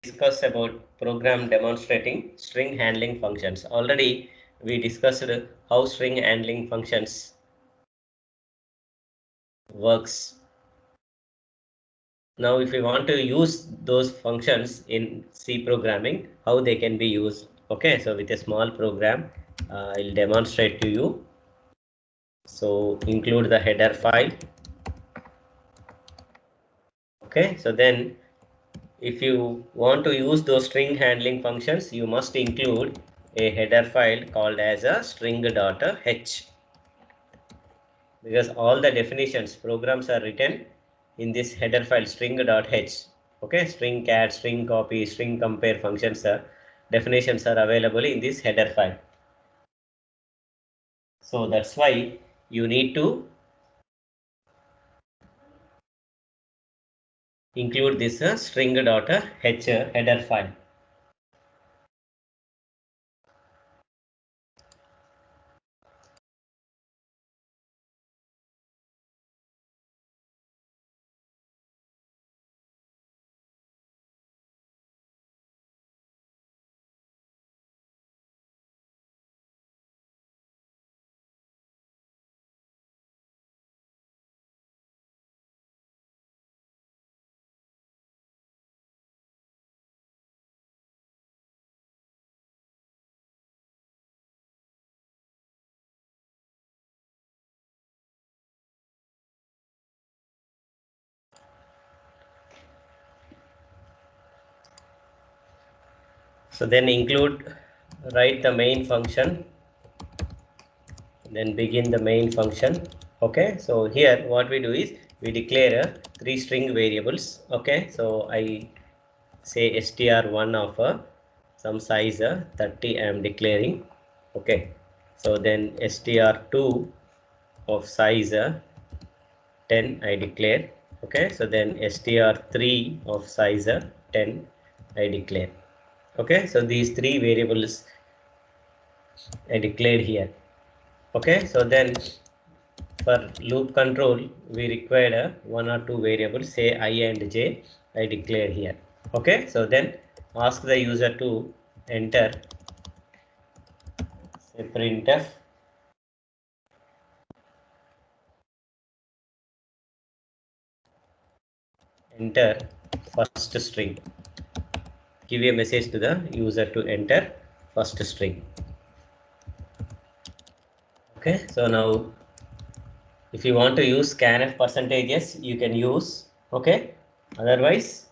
discuss about program demonstrating string handling functions. Already we discussed how string handling functions works. Now if we want to use those functions in C programming, how they can be used. Okay, so with a small program, I'll demonstrate to you. So include the header file. Okay, so then if you want to use those string handling functions, you must include a header file called as a string.h, because all the definitions programs are written in this header file string.h. Okay, string cat, string copy, string compare functions definitions are available in this header file. So that's why you need to include this string.h header file. So then write the main function, then begin the main function. Okay, so here what we do is we declare three string variables. Okay, so I say str1 of some size 30 I am declaring. Okay, so then str2 of size 10 I declare. Okay, so then str3 of size 10 I declare. Okay, so these three variables I declared here. Okay, so then for loop control we require one or two variables, say I and j I declare here. Okay, so then ask the user to enter, say printf enter first string. Give a message to the user to enter first string. Okay, so now if you want to use scanf percentages, you can use. Okay, otherwise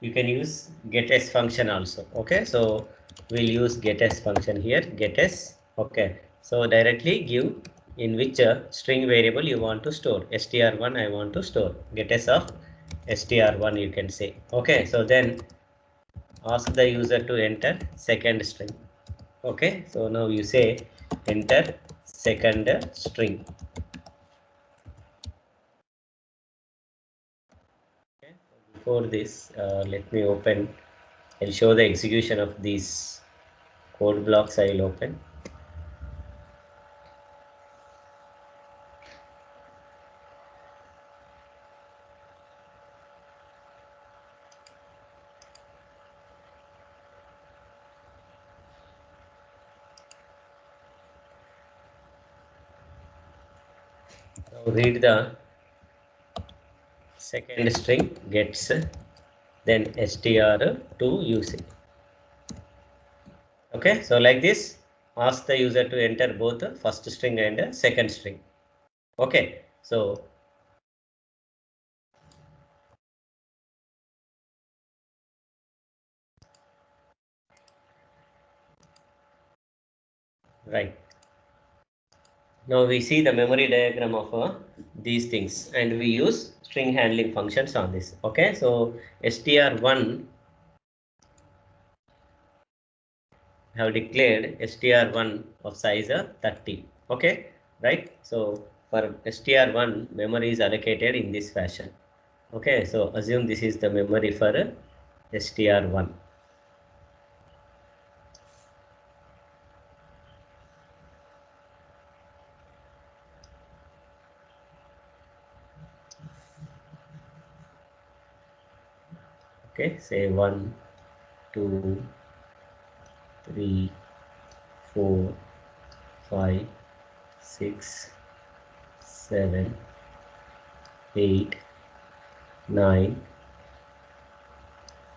you can use getS function also. Okay, so we'll use getS function here, getS. Okay, so directly give in which string variable you want to store. str1 I want to store, getS of str1 you can say. Okay, so then ask the user to enter second string. Okay, so now you say enter second string. Okay, so before this let me open, I'll show the execution of these code blocks. I'll open. Now read the second string gets, then str2 using. Okay, so like this, ask the user to enter both the first string and second string. Okay, so right. Now we see the memory diagram of these things, and we use string handling functions on this. Okay, so str1 have declared str1 of size 30. Okay, right. So for str1 memory is allocated in this fashion. Okay, so assume this is the memory for str1. Okay, say 1, 2, 3, 4, 5, 6, 7, 8, 9.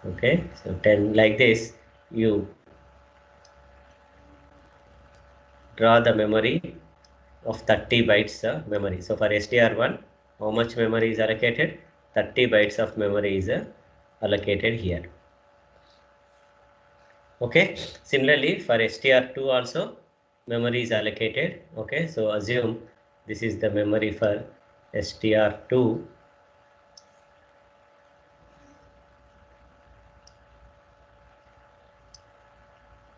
Okay, so 10 like this. You draw the memory of 30 bytes memory. So for STR1, how much memory is allocated? 30 bytes of memory is allocated here. Okay, similarly for STR2 also memory is allocated. Okay, so assume this is the memory for STR2.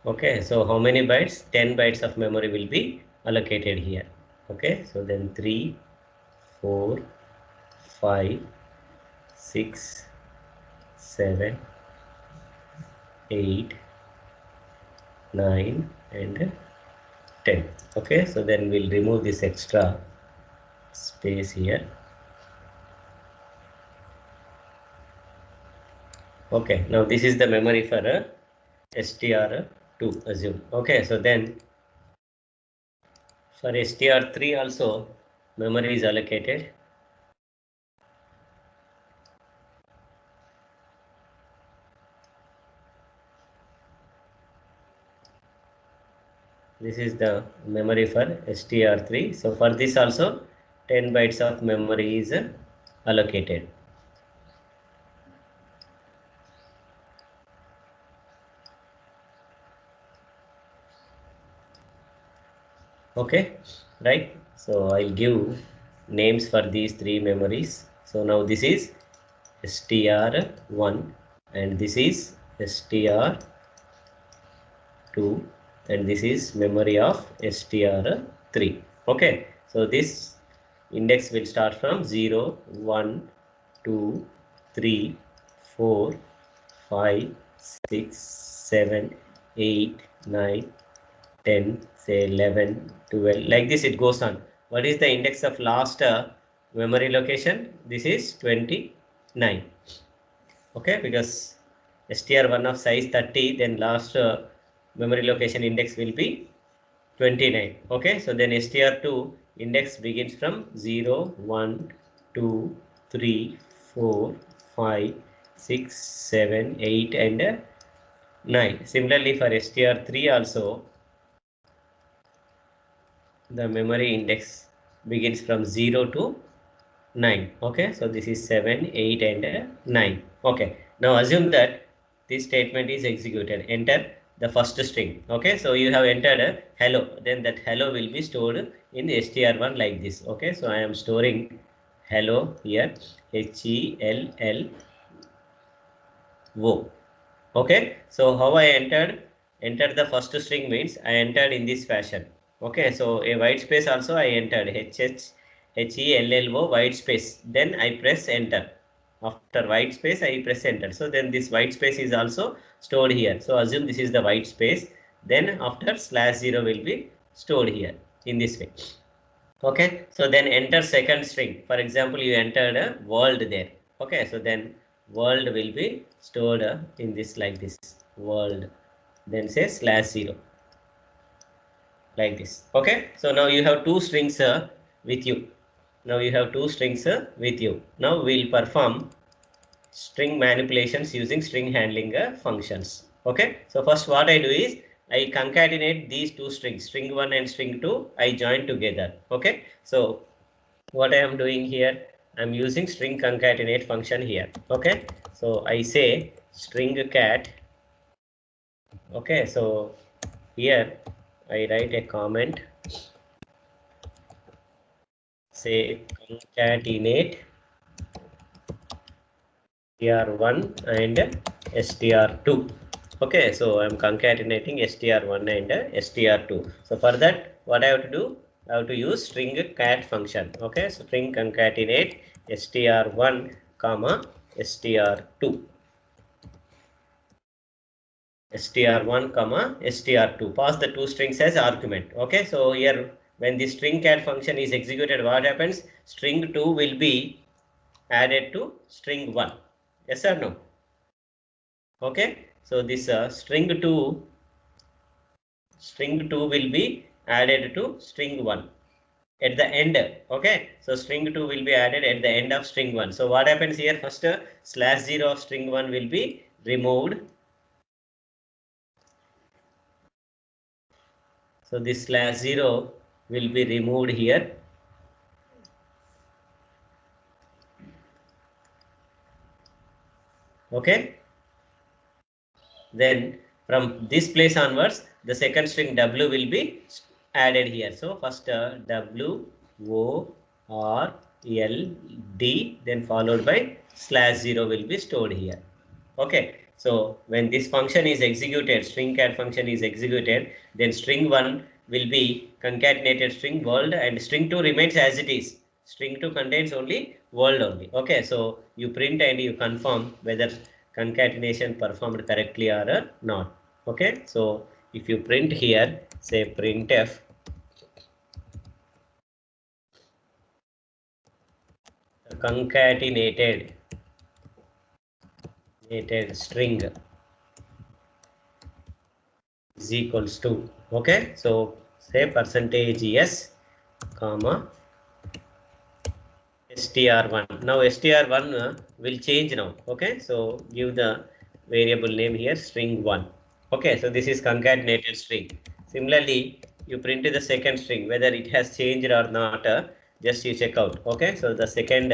Okay, so how many bytes? 10 bytes of memory will be allocated here. Okay, so then 3, 4, 5, 6, 7, 8, 9 and 10. Okay, so then we'll remove this extra space here. Okay, now this is the memory for STR2 assume. Okay, so then for STR3 also memory is allocated. This is the memory for STR3. So for this also 10 bytes of memory is allocated. Okay, right? So I'll give names for these three memories. So now this is STR1 and this is STR2 and this is memory of STR3. Okay, so this index will start from 0, 1, 2, 3, 4, 5, 6, 7, 8, 9, 10, say 11, 12, like this it goes on. What is the index of last memory location? This is 29. Okay, because STR1 of size 30, then last memory location index will be 29. Okay, so then STR2 index begins from 0, 1, 2, 3, 4, 5, 6, 7, 8 and 9. Similarly for STR3 also the memory index begins from 0 to 9. Okay, so this is 7, 8 and 9. Okay, now assume that this statement is executed. Enter the first string. Okay, so you have entered a hello, then that hello will be stored in STR1 like this. Okay, so I am storing hello here, HELLO. Okay, so how I entered the first string means I entered in this fashion. Okay, so a white space also I entered HELLO white space, then I press enter. After white space I press enter, so then this white space is also stored here. So assume this is the white space, then after /0 will be stored here in this way. Okay, so then enter second string. For example, you entered a world there. Okay, so then world will be stored in this like this world, then say /0 like this. Okay, so now you have two strings with you. Now you have two strings with you. Now we'll perform string manipulations using string handling functions. Okay, so first what I do is I concatenate these two strings, string 1 and string 2, I join together. Okay, so what I am doing here, I'm using string concatenate function here. Okay, so I say string cat. Okay, so here I write a comment, say concatenate str1 and str2. Okay, so I'm concatenating str1 and str2. So for that, what I have to do, I have to use string cat function. Okay, so string concatenate str1 comma str2. str1 comma str2, pass the two strings as argument. Okay, so here when the string cat function is executed, what happens? String 2 will be added to string 1. Yes or no? Okay, so this string 2 will be added to string 1 at the end. Okay, so string 2 will be added at the end of string 1. So what happens here? First /0 of string 1 will be removed. So this /0 will be removed here. Okay, then from this place onwards the second string w will be added here. So first w o r l d, then followed by /0 will be stored here. Okay, so when this function is executed, string cat function is executed, then string 1 will be concatenated string world and string 2 remains as it is. String 2 contains only world only. Okay, so you print and you confirm whether concatenation performed correctly or not. Okay, so if you print here, say printf concatenated string is equals to, okay, so say percentage yes comma str1. Now str1 will change now. Okay, so give the variable name here string 1. Okay, so this is concatenated string. Similarly, you print the second string whether it has changed or not, just you check out. Okay, so the second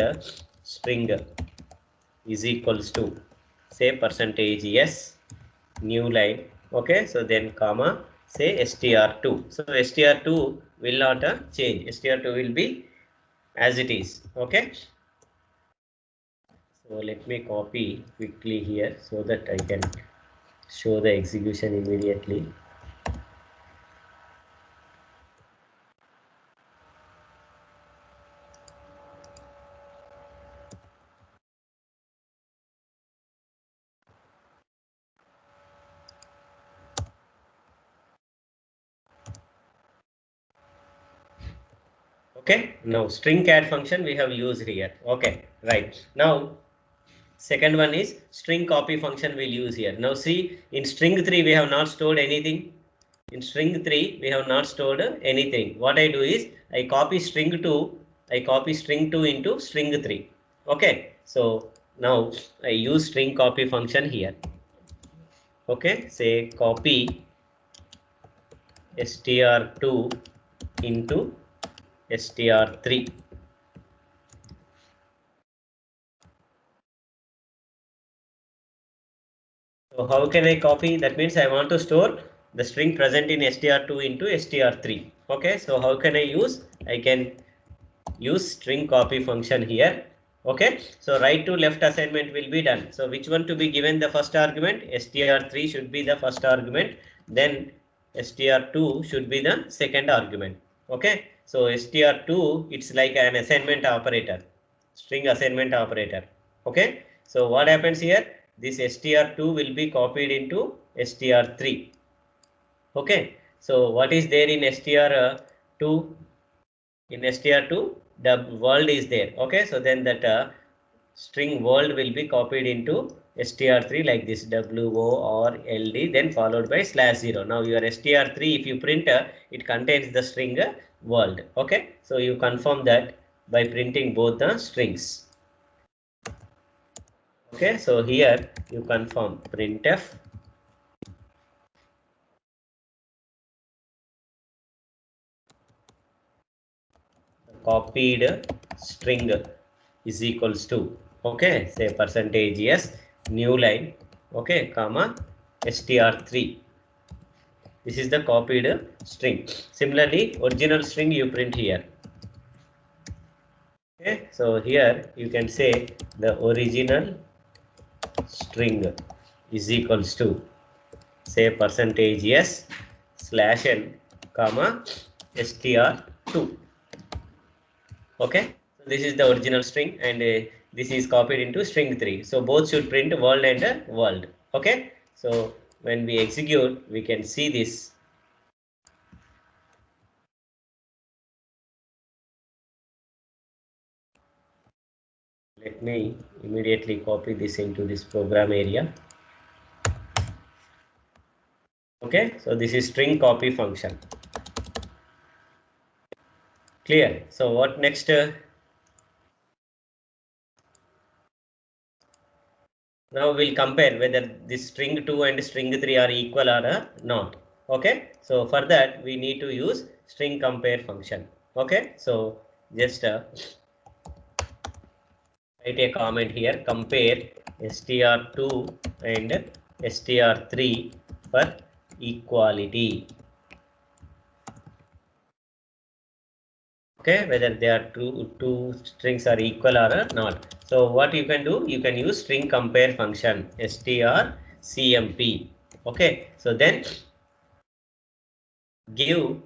string is equals to, say percentage yes new line. Okay, so then comma say str2. So str2 will not change, str2 will be as it is. Okay, so let me copy quickly here so that I can show the execution immediately. Okay, now string cat function we have used here. Okay, right. Now second one is string copy function we'll use here. Now see, in string 3 we have not stored anything. In string 3 we have not stored anything. What I do is I copy string 2, into string 3. Okay, so now I use string copy function here. Okay, say copy str2 into str3. So how can I copy? That means I want to store the string present in str2 into str3. Okay, so how can I use? I can use string copy function here. Okay, so right to left assignment will be done. So which one to be given the first argument? str3 should be the first argument, then str2 should be the second argument. Okay, so str2 it's like an assignment operator, string assignment operator. Okay, so what happens here? This str2 will be copied into str3. Okay, so what is there in str2? In str2 the world is there. Okay, so then that string world will be copied into str3 like this WORLD, then followed by /0. Now your str3 if you print it contains the string world. Okay, so you confirm that by printing both the strings. Okay, so here you confirm printf copied string is equals to, okay, say percentage yes new line, okay, comma str3. This is the copied string. Similarly, original string you print here. Okay, so here you can say the original string is equals to, say percentage yes /n comma str2. Okay, so this is the original string and this is copied into string 3. So both should print world and world. Okay, so when we execute we can see this. Let me immediately copy this into this program area. Okay, so this is string copy function. Clear? So what next? Now we'll compare whether this string 2 and string 3 are equal or not. Okay, so for that we need to use string compare function. Okay, so just write a comment here, compare str2 and str3 for equality. Okay, whether they are two strings are equal or not. So what you can do, you can use string compare function strcmp. Okay, so then give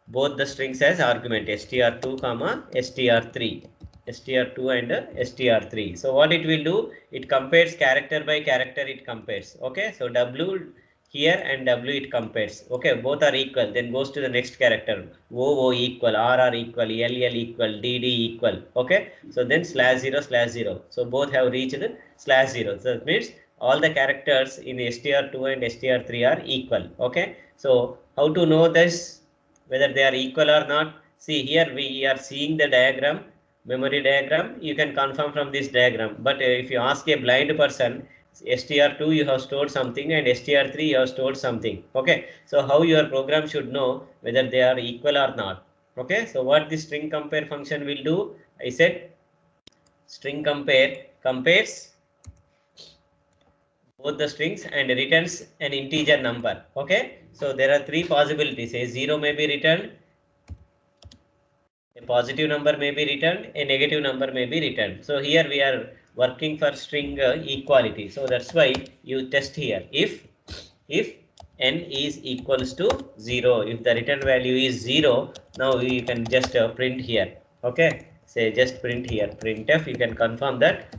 both the strings as argument str2 comma str3, str2 and str3. So what it will do, it compares character by character, it compares. Okay, so w here and w it compares. Okay, both are equal, then goes to the next character, o equal, rr equal, ll equal, dd equal. Okay, so then /0/0, so both have reached /0. So that means all the characters in str2 and str3 are equal. Okay, so how to know this, whether they are equal or not? See, here we are seeing the diagram, memory diagram. You can confirm from this diagram. But if you ask a blind person, str2 you have stored something and str3 you have stored something. Okay, so how your program should know whether they are equal or not? Okay, so what this string compare function will do, I said string compare compares both the strings and returns an integer number. Okay, so there are three possibilities. A 0 may be returned, a positive number may be returned, a negative number may be returned. So here we are working for string equality. So that's why you test here. If n is equals to 0, if the return value is 0, now you can just print here. Okay, say just print here, printf. You can confirm that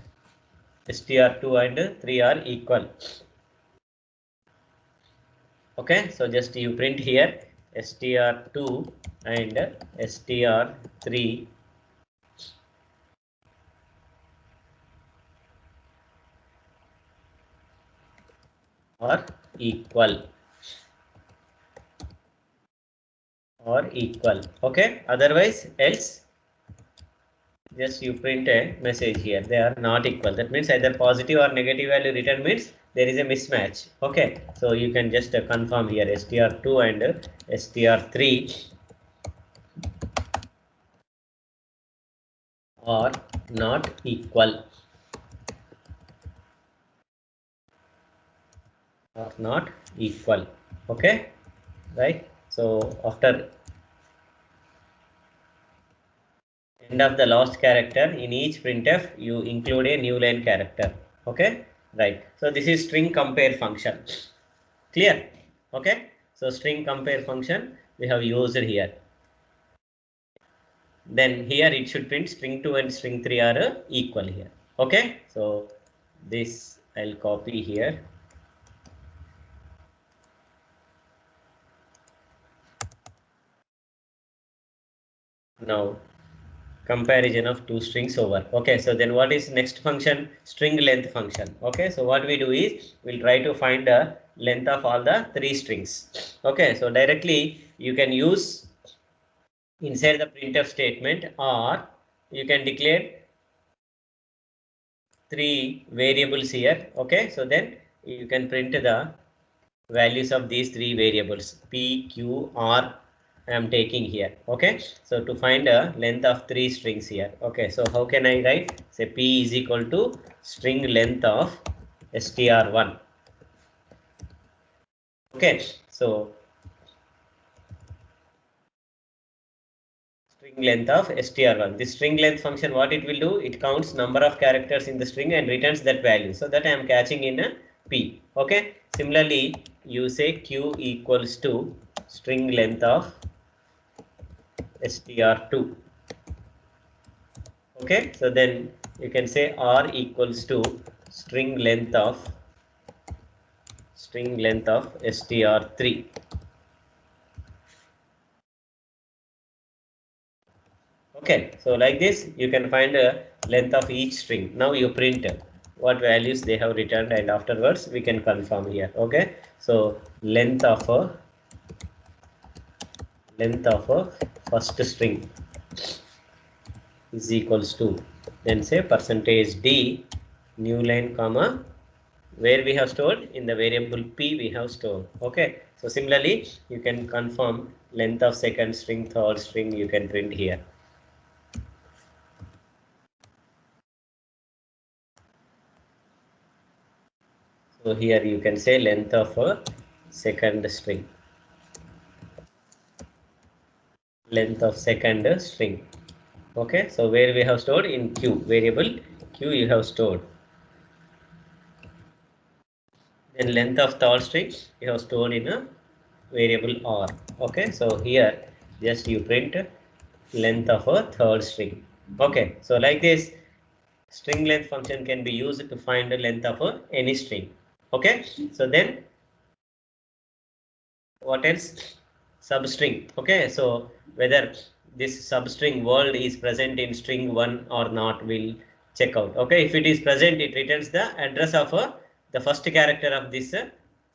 str2 and 3 are equal. Okay, so just you print here str2 and str3 are equal Okay, otherwise else just you print a message here, they are not equal. That means either positive or negative value return means there is a mismatch. Okay, so you can just confirm here str2 and str3 are not equal Okay, right? So after end of the last character in each printf, you include a new line character. Okay, right? So this is string compare function. Clear? Okay, so string compare function we have used here. Then here it should print string 2 and string 3 are equal here. Okay, so this I'll copy here. Now comparison of two strings over. Okay, so then what is next function? String length function. Okay, so what we do is we'll try to find the length of all the three strings. Okay, so directly you can use inside the printf statement, or you can declare three variables here. Okay, so then you can print the values of these three variables p, q, r. I am taking here. Okay, so to find a length of three strings here. Okay, so how can I write? Say p is equal to string length of str1. Okay, so string length of str1. This string length function, what it will do? It counts number of characters in the string and returns that value. So that I am catching in a p. Okay, similarly you say q equals to string length of str2. Okay, so then you can say r equals to string length of str3. Okay, so like this you can find a length of each string. Now you print what values they have returned, and afterwards we can confirm here. Okay, so length of a first string is equals to, then say percentage d new line comma, where we have stored in the variable p we have stored. Okay, so similarly you can confirm length of second string, third string, you can print here. So here you can say length of a second string, length of second string. Okay, so where we have stored in q, variable q you have stored. Then length of third string you have stored in a variable r. Okay, so here just you print length of a third string. Okay, so like this string length function can be used to find the length of any string. Okay, so then what else? Substring. Okay, so whether this substring world is present in string 1 or not, will check out. Okay, if it is present, it returns the address of the first character of this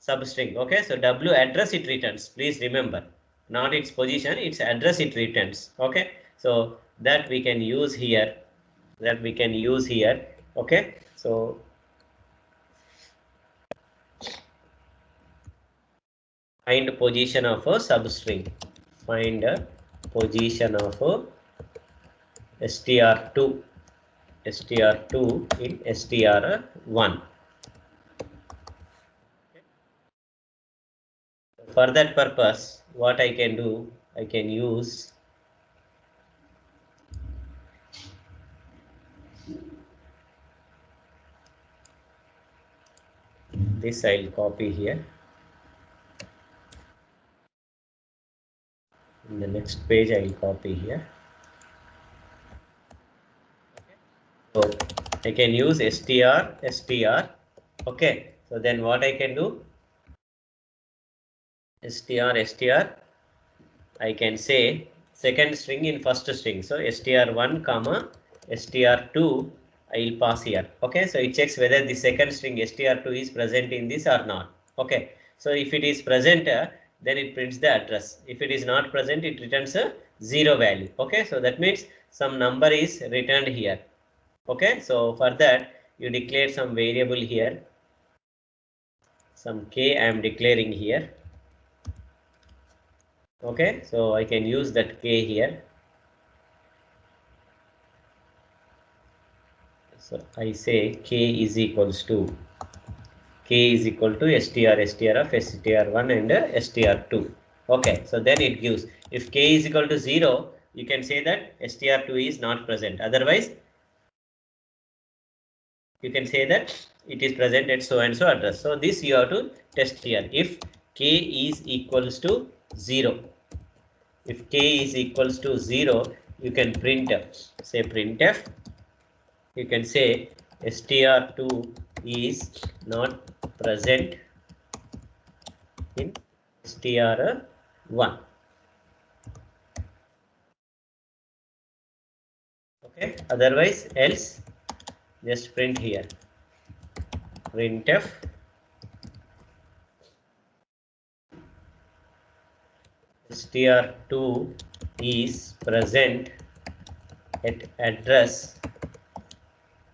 substring. Okay, so w address it returns, please remember, not its position, its address it returns. Okay, so that we can use here, okay, so find position of a substring, find a position of str2 in str1. For that purpose, what I can do, I can use this. I'll copy here. In the next page, I'll copy here. So I can use str. Okay, so then what I can do, str, I can say second string in first string. So str1 comma str2 I will pass here. Okay, so it checks whether the second string str2 is present in this or not. Okay, so if it is present, then it prints the address. If it is not present, it returns a 0 value. Okay, so that means some number is returned here. Okay, so for that you declare some variable here, some k I am declaring here. Okay, so I can use that k here. So I say k is equals to str of str1 and str2. Okay, so then it gives, if k is equal to 0, you can say that str2 is not present. Otherwise, you can say that it is present at so and so address. So this you have to test here. If k is equals to 0, if k is equals to 0, you can print, say printf, you can say str2 is not present in str1. Okay, otherwise else just print here printf str2 is present at address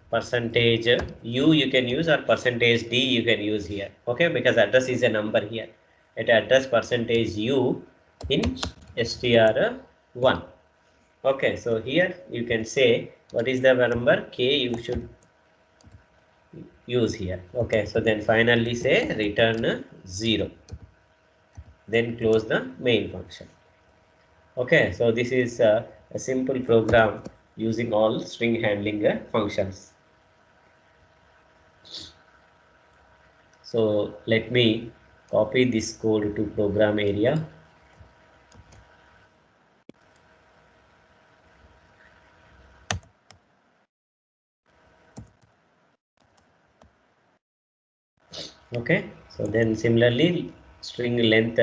percentage u you can use, or percentage d you can use here. Okay, because address is a number here, at address percentage u in str1. Okay, so here you can say what is the number k you should use here. Okay, so then finally say return 0, then close the main function. Okay, so this is a simple program using all string handling functions. So let me copy this code to program area. Okay, so then similarly string length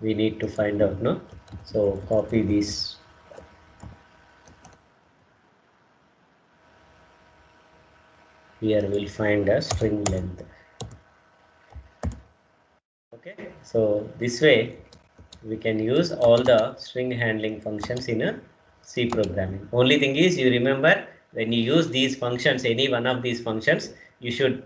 we need to find out, no? So copy this. Here we'll find a string length. Okay, so this way we can use all the string handling functions in a C programming. Only thing is, you remember, when you use these functions, any one of these functions, you should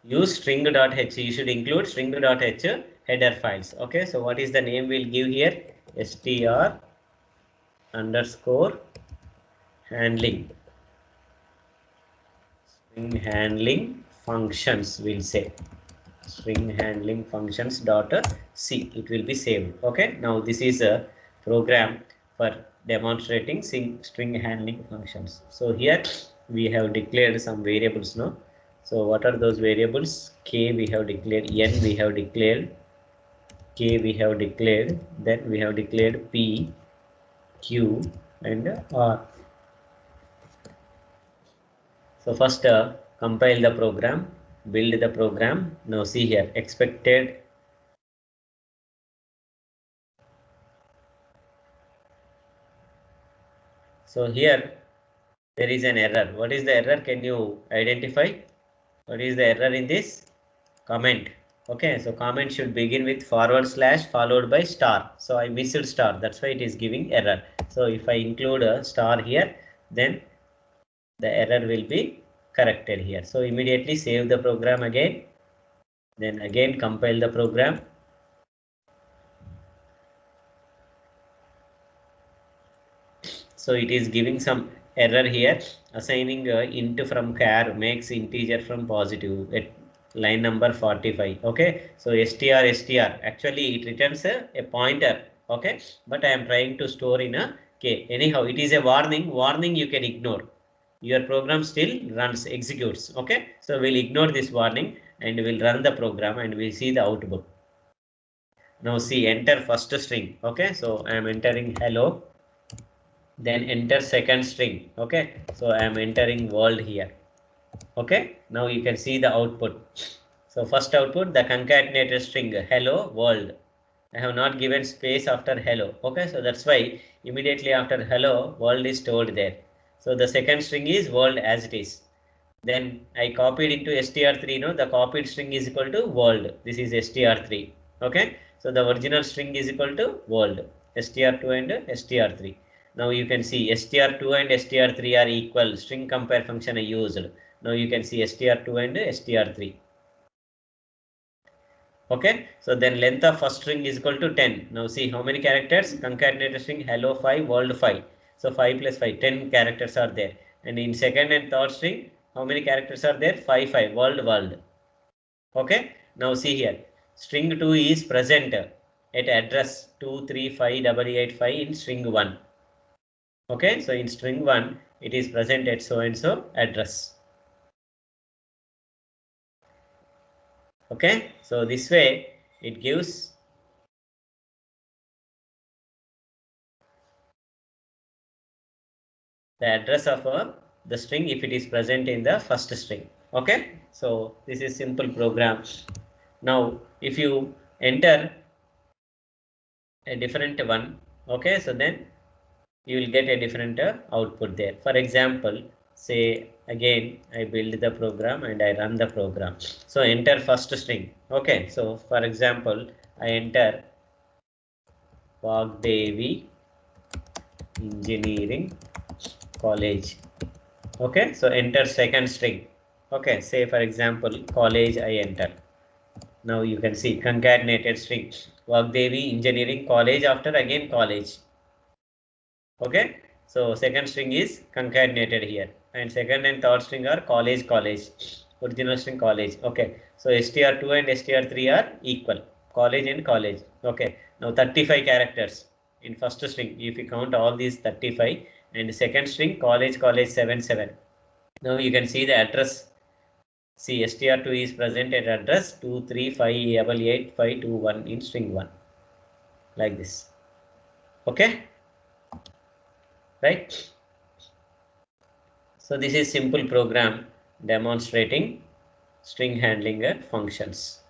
use string.h. You should include string.h header files. Okay, so what is the name we'll give here? str underscore handling. String handling functions, we'll say. String handling functions dot c. It will be saved. Okay, now this is a program for demonstrating string handling functions. So here we have declared some variables now. So what are those variables? K we have declared, n we have declared, K we have declared, then we have declared P, Q and R. So first compile the program, build the program. Now see here, expected. So here there is an error. What is the error? Can you identify? What is the error in this? Comment. Okay, so comment should begin with / followed by star. So I missed star. That's why it is giving error. So if I include a star here, then the error will be corrected here. So immediately save the program again. Then again compile the program. So it is giving some error here. Assigning int from char makes integer from positive at line number 45. Okay, so str actually it returns a pointer. Okay, but I am trying to store in a k. Anyhow, it is a warning. Warning you can ignore. Your program still runs, executes. Okay, so we'll ignore this warning and we'll run the program and we'll see the output. Now see, enter first string. Okay, so I am entering hello. Then enter second string. Okay, so I am entering world here. Okay, now you can see the output. So first output, the concatenated string hello world. I have not given space after hello. Okay, so that's why immediately after hello world is stored there. So the second string is world as it is. Then I copied into str3. No, the copied string is equal to world. This is str3. Okay, so the original string is equal to world. str2 and str3. Now you can see str2 and str3 are equal. String compare function I used. Now you can see str2 and str3. Okay, so then length of first string is equal to 10. Now see how many characters? Concatenated string hello 5 world 5. So 5 plus 5, 10 characters are there. And in second and third string, how many characters are there? 5 world. Okay, now see here, string 2 is present at address 2358885 in string 1. Okay, so in string 1 it is present at so and so address. Okay, so this way it gives the address of the string if it is present in the first string. Okay, so this is simple program. Now if you enter a different one, okay, so then you will get a different output there. For example, say again I build the program and I run the program. So enter first string. Okay, so for example I enter VAAGDEVI Engineering College. Okay, so enter second string. Okay, say for example college I enter. Now you can see concatenated string VAAGDEVI Engineering College after again college. Okay, so second string is concatenated here and second and third string are college original string college. Okay, so str2 and str3 are equal, college and college. Okay, now 35 characters in first string if you count all these 35 and second string college 77. Now you can see the address. See, str2 is present at address 235888521 in string 1 like this. Okay, right? So this is simple program demonstrating string handling functions.